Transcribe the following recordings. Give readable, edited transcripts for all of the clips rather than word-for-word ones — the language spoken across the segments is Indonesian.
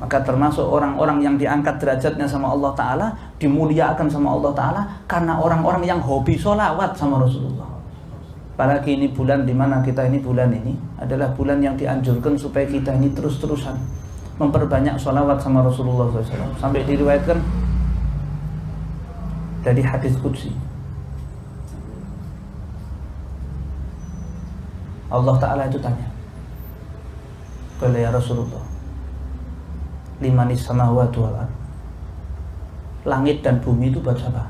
Maka termasuk orang-orang yang diangkat derajatnya sama Allah Ta'ala, dimuliakan sama Allah Ta'ala, karena orang-orang yang hobi sholawat sama Rasulullah. Apalagi ini bulan dimana kita ini, bulan ini adalah bulan yang dianjurkan supaya kita ini terus-terusan memperbanyak sholawat sama Rasulullah SAW. Sampai diriwayatkan dari hadis qudsi, Allah Ta'ala itu tanya, qala ya Rasulullah, limanis samawati wal ardh, langit dan bumi itu buat siapa?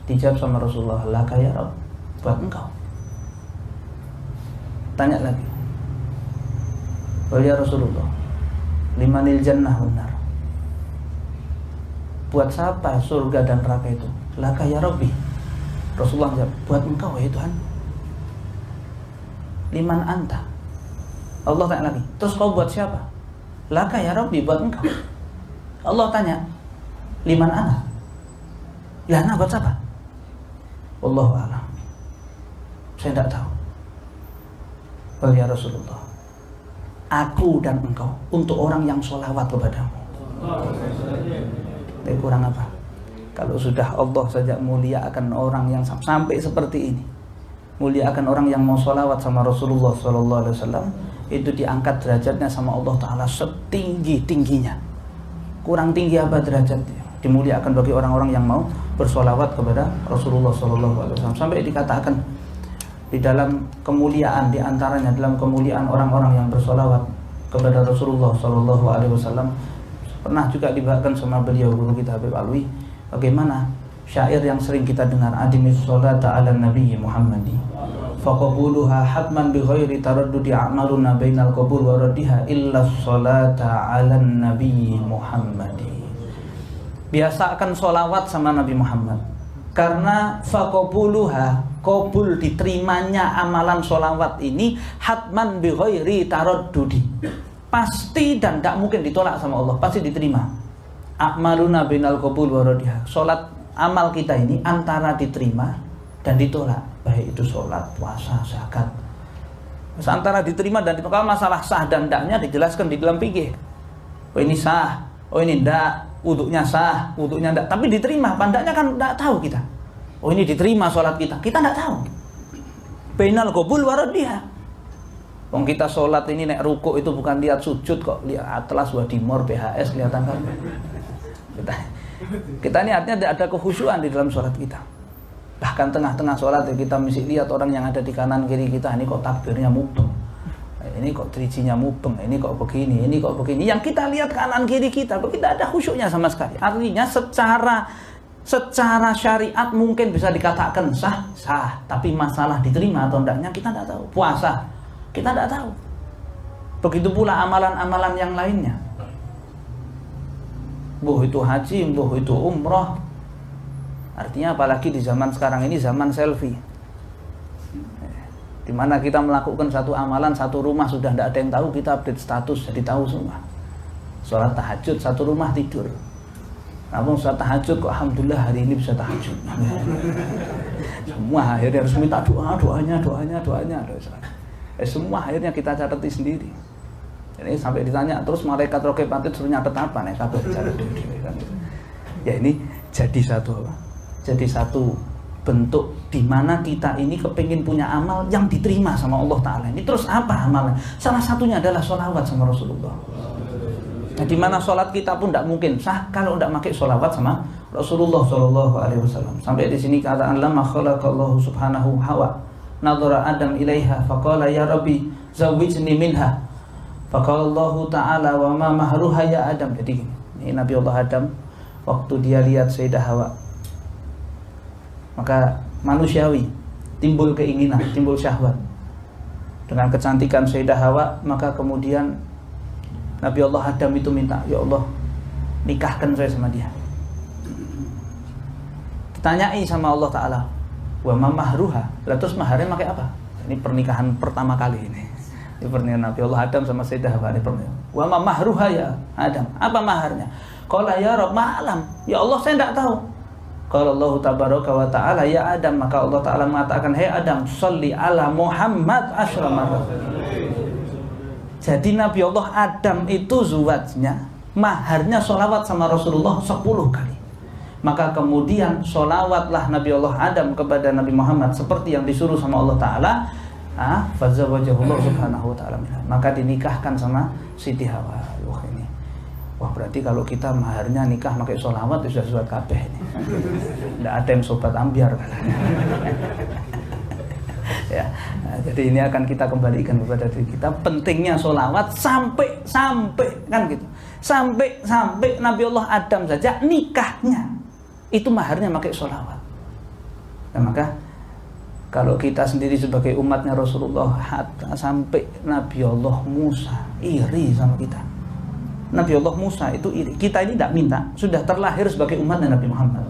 Dijawab sama Rasulullah, laka ya Rabb, buat engkau. Tanya lagi, qala ya Rasulullah, limanil jannah wan nar, buat siapa surga dan neraka itu? Laka ya Rabbi. Rasulullah jawab, buat engkau ya Tuhan. Liman anta. Allah tanya lagi, terus kau buat siapa? Laka ya Rabbi, buat engkau. Allah tanya, liman ana? Ya ana buat siapa? Wallahu a'lam. Saya tidak tahu. Wal ya Rasulullah, aku dan engkau untuk orang yang sholawat kepadamu. Tapi kurang apa? Kalau sudah Allah saja muliakan orang yang sampai seperti ini, muliakan orang yang mau sholawat sama Rasulullah SAW, itu diangkat derajatnya sama Allah Ta'ala setinggi-tingginya. Kurang tinggi apa derajatnya? Dimuliakan bagi orang-orang yang mau bersolawat kepada Rasulullah SAW. Sampai dikatakan di dalam kemuliaan, diantaranya dalam kemuliaan orang-orang yang bersolawat kepada Rasulullah SAW, pernah juga dibahagikan sama beliau, guru kita Habib Alwi, bagaimana syair yang sering kita dengar, adimis sholata ala nabi Muhammadi faqabuluha hatman bi ghairi taraddudi a'maluna bainal qabul wa raddiha illa sholata ala nabi Muhammadi. Biasakan sholawat sama Nabi Muhammad, karena faqabuluha, qabul diterimanya amalan sholawat ini, hatman bi ghairi taraddudi, pasti dan tidak mungkin ditolak sama Allah, pasti diterima. A'maluna bainal qabul wa raddiha, sholat amal kita ini antara diterima dan ditolak, baik itu sholat, puasa, zakat, antara diterima dan ditolak. Masalah sah dan tidaknya dijelaskan di dalam fikih. Oh ini sah, oh ini tidak, wuduknya sah, wuduknya tidak, tapi diterima, pandanya kan tidak tahu kita. Oh ini diterima sholat kita tidak tahu. Bainal qabul wa raddiha. Wong kita sholat ini nek rukuk itu bukan lihat sujud kok, lihat atlas wadimor PHS kelihatan kan. Kita ini artinya ada kekhusyuan di dalam sholat kita. Bahkan tengah-tengah sholat ya, kita mesti lihat orang yang ada di kanan kiri kita, ini kok takbirnya mubeng, ini kok trijinya mubeng, ini kok begini, ini kok begini. Yang kita lihat kanan kiri kita, kok kita ada khusyuknya sama sekali. Artinya secara syariat mungkin bisa dikatakan sah, tapi masalah diterima atau tidaknya kita tidak tahu. Puasa kita tidak tahu. Begitu pula amalan-amalan yang lainnya. Buh itu haji, buh itu umroh. Artinya apalagi di zaman sekarang ini, zaman selfie, di mana kita melakukan satu amalan, satu rumah sudah tidak ada yang tahu, kita update status jadi tahu semua. Sholat tahajud, satu rumah tidur. Namun sholat tahajud kok alhamdulillah hari ini bisa tahajud. Semua akhirnya harus minta doanya. Semua akhirnya kita catati sendiri. Jadi sampai ditanya terus malaikat rokib atid suruh nyatet apa nih kabeh catet kan. Ya ini jadi satu bentuk di mana kita ini kepingin punya amal yang diterima sama Allah Ta'ala. Ini terus apa amalnya? Salah satunya adalah sholawat sama Rasulullah. Nah, di mana sholat kita pun tidak mungkin sah kalau tidak pakai sholawat sama Rasulullah SAW. Sampai di sini kata lamma khalaqallahu subhanahu hawa nadhara Adam ilaiha faqala ya Rabbi zawwijni minha faqala Allah Ta'ala wa ma mahruha ya Adam. Jadi ini Nabi Allah Adam waktu dia lihat Sayyidah Hawa, maka manusiawi timbul keinginan, timbul syahwat dengan kecantikan Sayyidah Hawa. Maka kemudian Nabi Allah Adam itu minta, ya Allah nikahkan saya sama dia. Ditanyai sama Allah Ta'ala, wa ma mahruha, terus maharnya pakai apa? Ini pernikahan pertama kali ini pernikahan Nabi Allah Adam sama Sayyidah Hawa ini pernikahan. Wa ma mahruha ya Adam, apa maharnya? Qala ya Rabb ma'alam, ya Allah saya tidak tahu. Qala Allah tabaraka wa ta'ala ya Adam, maka Allah Ta'ala mengatakan, hei Adam, sholli ala Muhammad asyra marrat. Jadi Nabi Allah Adam itu zuwajnya maharnya sholawat sama Rasulullah 10 kali. Maka kemudian sholawatlah Nabi Allah Adam kepada Nabi Muhammad seperti yang disuruh sama Allah Ta'ala. Fazawajahullah subhanahu wa ta'ala. Maka dinikahkan sama Siti Hawa. Wah ini, wah berarti kalau kita maharnya nikah pakai sholawat sudah surat kabeh ini. Tidak ada yang sobat ambiar. Ya, nah, jadi ini akan kita kembalikan kepada diri kita. Pentingnya sholawat sampai kan gitu. Sampai Nabi Allah Adam saja nikahnya itu maharnya pakai sholawat. Nah, maka kalau kita sendiri sebagai umatnya Rasulullah, sampai Nabi Allah Musa iri sama kita. Nabi Allah Musa itu iri. Kita ini tidak minta, sudah terlahir sebagai umatnya Nabi Muhammad.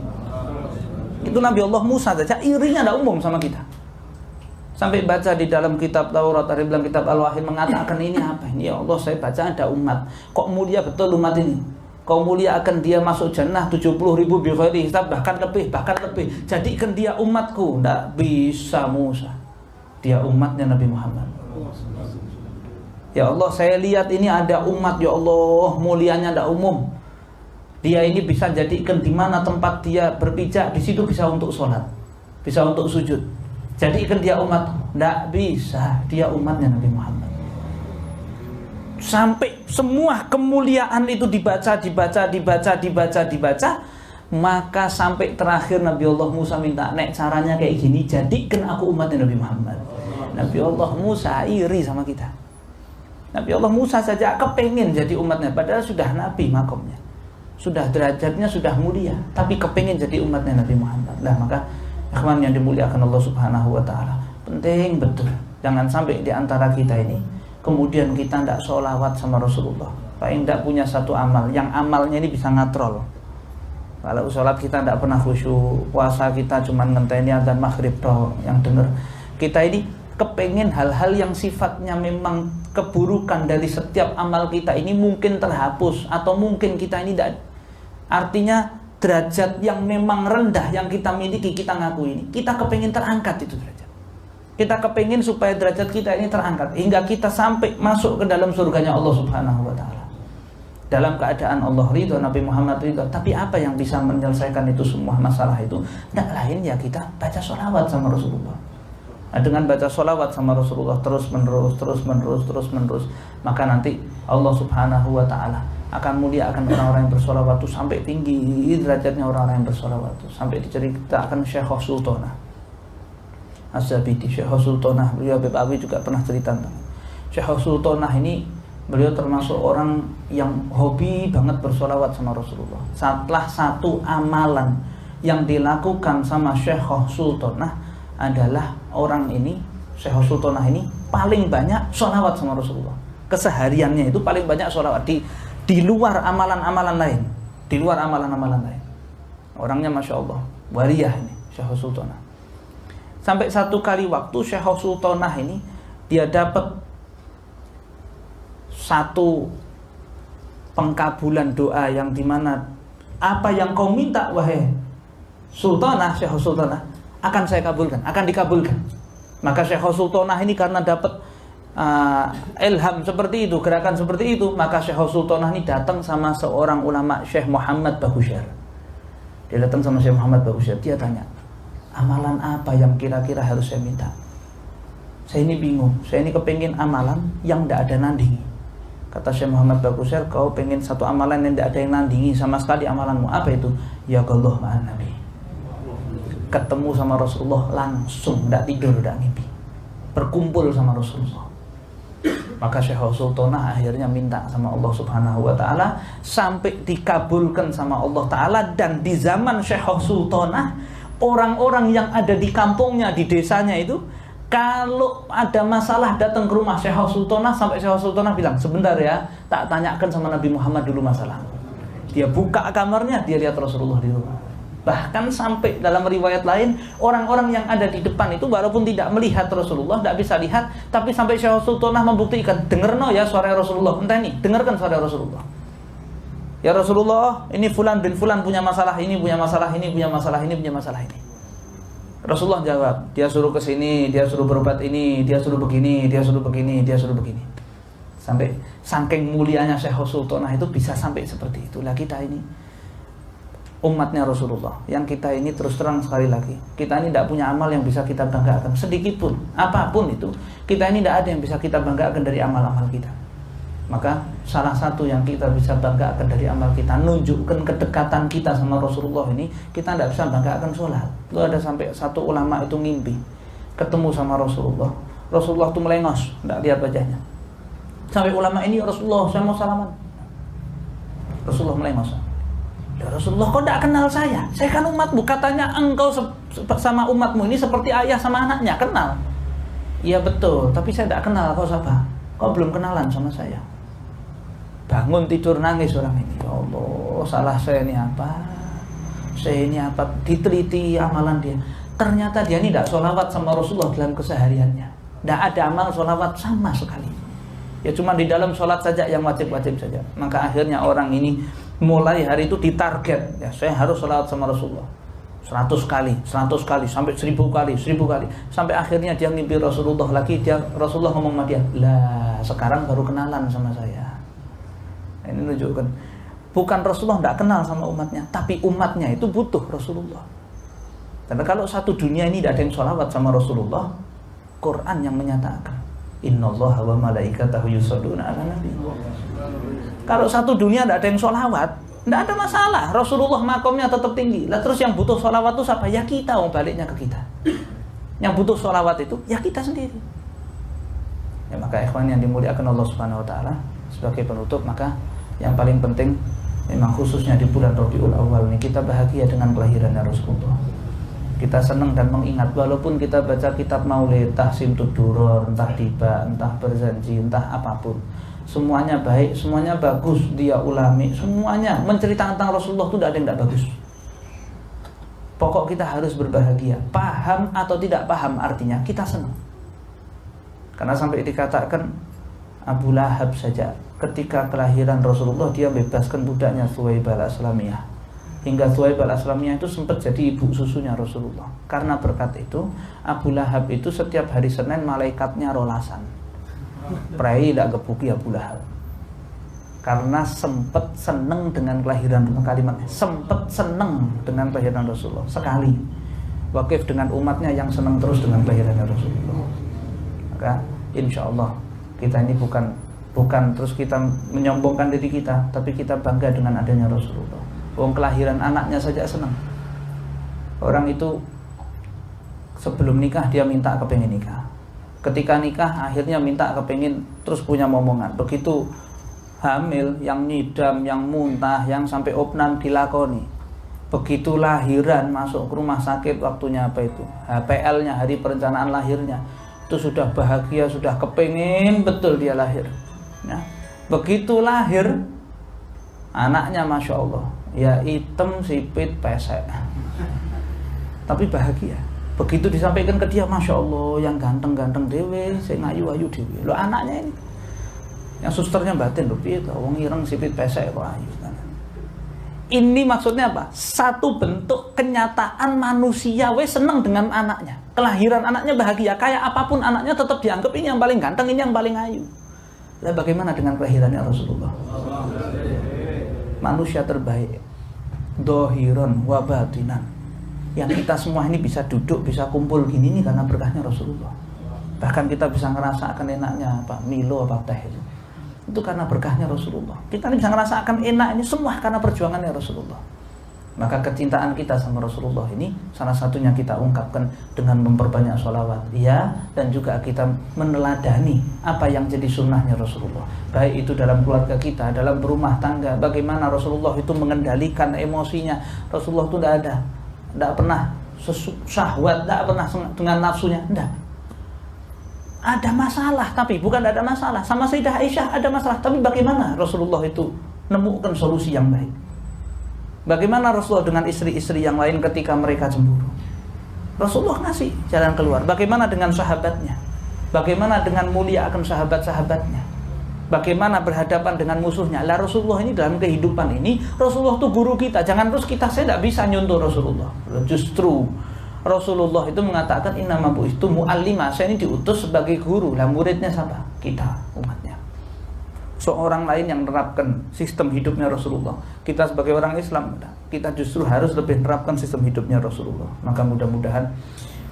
Itu Nabi Allah Musa saja irinya tidak umum sama kita. Sampai baca di dalam kitab Taurat, ada bilang kitab Al-Wahid mengatakan ini apa ini? Ya Allah, saya baca ada umat. Kok mulia betul umat ini? Kau mulia akan dia masuk jannah 70.000 bi ghairi hisab, bahkan lebih. Jadikan dia umatku. Tidak bisa Musa. Dia umatnya Nabi Muhammad. Ya Allah, saya lihat ini ada umat, ya Allah, mulianya tidak umum. Dia ini bisa jadikan di mana tempat dia berpijak, di situ bisa untuk sholat, bisa untuk sujud. Jadikan dia umat. Tidak bisa, dia umatnya Nabi Muhammad. Sampai semua kemuliaan itu dibaca, maka sampai terakhir Nabi Allah Musa minta, nek caranya kayak gini, jadikan aku umatnya Nabi Muhammad. Nabi Allah Musa iri sama kita. Nabi Allah Musa saja kepengen jadi umatnya, padahal sudah Nabi makomnya, sudah derajatnya sudah mulia, tapi kepengen jadi umatnya Nabi Muhammad. Nah maka ikhwan yang dimuliakan Allah Subhanahu wa ta'ala, penting betul jangan sampai di antara kita ini kemudian kita tidak sholawat sama Rasulullah. Paling tidak punya satu amal, yang amalnya ini bisa ngatrol. Kalau sholat kita tidak pernah khusyuk, puasa kita cuma ngenteni adzan maghrib toh yang dengar. Kita ini kepengen hal-hal yang sifatnya memang keburukan dari setiap amal kita ini mungkin terhapus, atau mungkin kita ini tidak, artinya derajat yang memang rendah yang kita miliki, kita ngaku ini, kita kepengen terangkat itu derajat. Kita kepengen supaya derajat kita ini terangkat hingga kita sampai masuk ke dalam surganya Allah Subhanahu wa ta'ala dalam keadaan Allah ridho, Nabi Muhammad ridho. Tapi apa yang bisa menyelesaikan itu semua masalah itu? Tidak lain ya kita baca sholawat sama Rasulullah. Nah, dengan baca sholawat sama Rasulullah terus menerus, maka nanti Allah Subhanahu wa ta'ala akan muliakan orang-orang yang bersholawat itu sampai tinggi derajatnya orang-orang yang bersholawat itu, sampai diceritakan Syekh Sultanah Az-Zabidi, Syekh Sultanah, beliau Habib Awi juga pernah cerita tentang Syekh Sultanah ini. Beliau termasuk orang yang hobi banget bersolawat sama Rasulullah. Setelah satu amalan yang dilakukan sama Syekh Sultanah adalah orang ini, Syekh Sultanah ini paling banyak solawat sama Rasulullah. Kesehariannya itu paling banyak solawat di luar amalan-amalan lain, di luar amalan-amalan lain. Orangnya Masya Allah, wariyah ini Syekh Sultanah. Sampai satu kali waktu Syekh Sultanah ini dia dapat satu pengkabulan doa yang dimana apa yang kau minta wahai Sultanah, Syekh Sultanah, akan saya kabulkan, akan dikabulkan. Maka Syekh Sultanah ini karena dapat ilham seperti itu, gerakan seperti itu, maka Syekh Sultanah ini datang sama seorang ulama, Syekh Muhammad Bahusyar. Dia datang sama Syekh Muhammad Bahusyar, dia tanya, amalan apa yang kira-kira harus saya minta? Saya ini bingung, saya ini kepengen amalan yang tidak ada nandingi. Kata Syekh Muhammad Bahusyar, kau pengen satu amalan yang tidak ada yang nandingi sama sekali amalanmu. Apa itu? Ya Allah ma'an Nabi. Ketemu sama Rasulullah langsung, tidak tidur, tidak mimpi, berkumpul sama Rasulullah. Maka Syekh Sultanah akhirnya minta sama Allah Subhanahu wa ta'ala sampai dikabulkan sama Allah ta'ala. Dan di zaman Syekh Sultanah, orang-orang yang ada di kampungnya, di desanya itu, kalau ada masalah datang ke rumah Syekh Sultanah, sampai Syekh Sultanah bilang, sebentar ya, tak tanyakan sama Nabi Muhammad dulu masalah. Dia buka kamarnya, dia lihat Rasulullah di rumah. Bahkan sampai dalam riwayat lain, orang-orang yang ada di depan itu walaupun tidak melihat Rasulullah, tidak bisa lihat, tapi sampai Syekh Sultanah membuktikan, dengar no ya suara Rasulullah, entah ini, dengarkan suara Rasulullah. Ya Rasulullah, ini fulan bin fulan punya masalah ini, punya masalah ini, punya masalah ini, punya masalah ini. Rasulullah jawab, dia suruh ke sini, dia suruh berobat ini, dia suruh begini, dia suruh begini, dia suruh begini. Sampai saking mulianya Syekh Sultanah itu bisa sampai seperti itu. Lah kita ini umatnya Rasulullah, yang kita ini terus terang sekali lagi, kita ini tidak punya amal yang bisa kita banggakan sedikit pun, apapun itu, kita ini tidak ada yang bisa kita banggakan dari amal-amal kita. Maka salah satu yang kita bisa banggakan dari amal kita, nunjukkan kedekatan kita sama Rasulullah ini, kita tidak bisa banggakan sholat. Itu ada sampai satu ulama itu ngimpi ketemu sama Rasulullah. Rasulullah itu melengos, tidak lihat wajahnya. Sampai ulama ini, Rasulullah saya mau salaman. Rasulullah melengos. Ya Rasulullah, kau tidak kenal saya? Saya kan umatmu. Katanya engkau sama umatmu ini seperti ayah sama anaknya. Kenal? Iya betul, tapi saya tidak kenal kau siapa. Kau belum kenalan sama saya. Bangun tidur nangis orang ini. Ya Allah, salah saya ini apa? Saya ini apa? Diteliti amalan dia. Ternyata dia ini tidak sholawat sama Rasulullah dalam kesehariannya. Tidak ada amal sholawat sama sekali. Ya cuma di dalam sholat saja yang wajib-wajib saja. Maka akhirnya orang ini mulai hari itu ditarget, ya saya harus sholawat sama Rasulullah 100 kali, 100 kali, sampai 1000 kali, 1000 kali, sampai akhirnya dia ngimpi Rasulullah lagi. Rasulullah ngomong sama dia, lah sekarang baru kenalan sama saya. Ini menunjukkan bukan Rasulullah tidak kenal sama umatnya, tapi umatnya itu butuh Rasulullah. Karena kalau satu dunia ini tidak ada yang sholawat sama Rasulullah, Quran yang menyatakan Innallaha wa malaikatahu yusholluna 'alan nabi. Kalau satu dunia tidak ada yang sholawat, tidak ada masalah. Rasulullah makomnya tetap tinggi. Lah terus yang butuh sholawat itu siapa? Ya kita, baliknya ke kita. Yang butuh sholawat itu ya kita sendiri. Ya maka ikhwan yang dimuliakan Allah Subhanahu Wa Taala, sebagai penutup, maka yang paling penting memang khususnya di bulan Rabiul Awal ini kita bahagia dengan kelahirannya Rasulullah. Kita senang dan mengingat, walaupun kita baca kitab Maulid, entah Simtud Duror, entah Tiba, entah Berjanji, entah apapun, semuanya baik, semuanya bagus, dia ulami, semuanya menceritakan tentang Rasulullah itu tidak ada yang tidak bagus. Pokok kita harus berbahagia, paham atau tidak paham artinya kita senang. Karena sampai dikatakan Abu Lahab saja ketika kelahiran Rasulullah dia bebaskan budaknya Thuwaibah al-Aslamiyah. Hingga Thuwaibah al-Aslamiyah itu sempat jadi ibu susunya Rasulullah. Karena berkat itu Abu Lahab itu setiap hari Senin malaikatnya rolasan. Prai tidak gebuki Abu Lahab. Karena sempat seneng dengan kelahiran, kalimatnya sempat seneng dengan kelahiran Rasulullah sekali. Waqif dengan umatnya yang senang terus dengan kelahiran Rasulullah. Maka insya Allah kita ini bukan terus kita menyombongkan diri kita, tapi kita bangga dengan adanya Rasulullah. Wong kelahiran anaknya saja senang. Orang itu sebelum nikah dia minta kepengen nikah. Ketika nikah akhirnya minta kepengen terus punya momongan. Begitu hamil, yang nyidam, yang muntah, yang sampai opnam dilakoni. Begitu lahiran masuk ke rumah sakit, waktunya apa itu? HPL-nya, hari perencanaan lahirnya. Itu sudah bahagia, sudah kepengen betul dia lahir. Ya. Begitu lahir anaknya Masya Allah, ya hitam, sipit, pesek, tapi bahagia. Begitu disampaikan ke dia, Masya Allah, yang ganteng-ganteng dewe, saya ngayu-ayu dewe. Loh anaknya ini, yang susternya batin, loh piye to, wong ireng, sipit, pesek kok ayu. Ini maksudnya apa? Satu bentuk kenyataan manusia wes seneng dengan anaknya. Kelahiran anaknya bahagia, kayak apapun anaknya tetap dianggap ini yang paling ganteng, ini yang paling ayu. Lah bagaimana dengan kelahirannya Rasulullah? Manusia terbaik, dohiron wabatinan, yang kita semua ini bisa duduk, bisa kumpul gini ini karena berkahnya Rasulullah. Bahkan kita bisa ngerasakan enaknya apa Milo apa teh itu karena berkahnya Rasulullah. Kita ini bisa ngerasakan enak ini semua karena perjuangannya Rasulullah. Maka kecintaan kita sama Rasulullah ini salah satunya kita ungkapkan dengan memperbanyak sholawat, ya, dan juga kita meneladani apa yang jadi sunnahnya Rasulullah. Baik itu dalam keluarga kita, dalam berumah tangga, bagaimana Rasulullah itu mengendalikan emosinya. Rasulullah itu tidak pernah syahwat, tidak pernah dengan nafsunya, tidak. Ada masalah, tapi bukan ada masalah. Sama Sayyidah Aisyah ada masalah, tapi bagaimana Rasulullah itu menemukan solusi yang baik. Bagaimana Rasulullah dengan istri-istri yang lain ketika mereka cemburu? Rasulullah ngasih jalan keluar. Bagaimana dengan sahabatnya? Bagaimana dengan mulia akan sahabat-sahabatnya? Bagaimana berhadapan dengan musuhnya? Lah Rasulullah ini dalam kehidupan ini, Rasulullah itu guru kita. Jangan terus kita, saya tidak bisa nyontoh Rasulullah. Justru Rasulullah itu mengatakan innama bu'ithu mu'allima, saya ini diutus sebagai guru. Lah muridnya siapa? Kita, umatnya. seorang lain yang menerapkan sistem hidupnya Rasulullah. Kita sebagai orang Islam, kita justru harus lebih menerapkan sistem hidupnya Rasulullah. Maka mudah-mudahan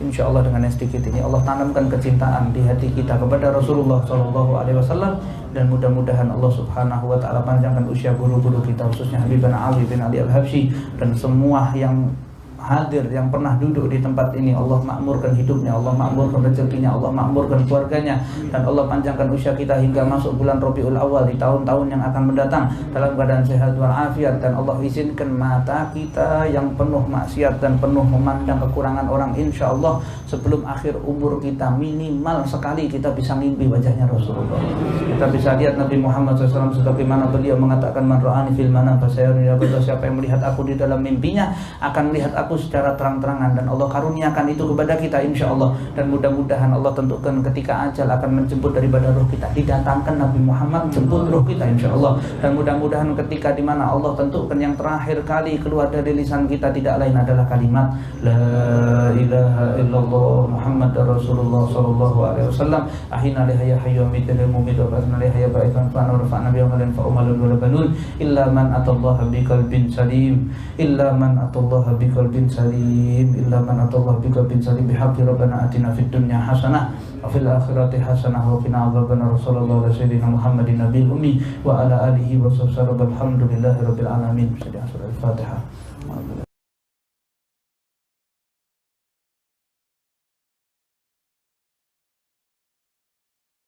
insya Allah dengan yang sedikit ini Allah tanamkan kecintaan di hati kita kepada Rasulullah SAW, dan mudah-mudahan Allah Subhanahu wa Ta'ala panjangkan usia guru-guru kita, khususnya Habibana Ali bin Ali Al-Habsyi, dan semua yang hadir, yang pernah duduk di tempat ini. Allah makmurkan hidupnya, Allah makmurkan rezekinya, Allah makmurkan keluarganya, dan Allah panjangkan usia kita hingga masuk bulan Rabiul Awal di tahun-tahun yang akan mendatang dalam keadaan sehat walafiat. Dan Allah izinkan mata kita yang penuh maksiat dan penuh memandang kekurangan orang, insya Allah sebelum akhir umur kita minimal sekali kita bisa mimpi wajahnya Rasulullah. Kita bisa lihat Nabi Muhammad SAW sebagaimana beliau mengatakan, man ra'ani fil manam fasayarani, siapa yang melihat aku di dalam mimpinya akan melihat aku secara terang-terangan, dan Allah karuniakan itu kepada kita insya Allah. Dan mudah-mudahan Allah tentukan ketika ajal akan menjemput daripada roh kita, didatangkan Nabi Muhammad jemput roh kita insya Allah. Dan mudah-mudahan ketika dimana Allah tentukan yang terakhir kali keluar dari lisan kita tidak lain adalah kalimat La ilaha illallah Muhammad Rasulullah sallallahu alaihi wasallam. Ahina liha ya hayyu mithlil mumit wa basna liha ya ba'ikan fa'na wa rafa'na bi amalin fa'umalun wa labanun illa man atallaha biqalbin salim, illa man atallaha biqalbin salim, illa man atallaha biqalbin salim, bihaqqi rabbana atina fid dunya hasanah wa fil akhirati hasanah wa qina adzabannar. Sallallahu alaihi sayyidina Muhammadin nabiyil ummi wa ala alihi wa sahbihi alhamdulillahi rabbil alamin. Al-Fatihah.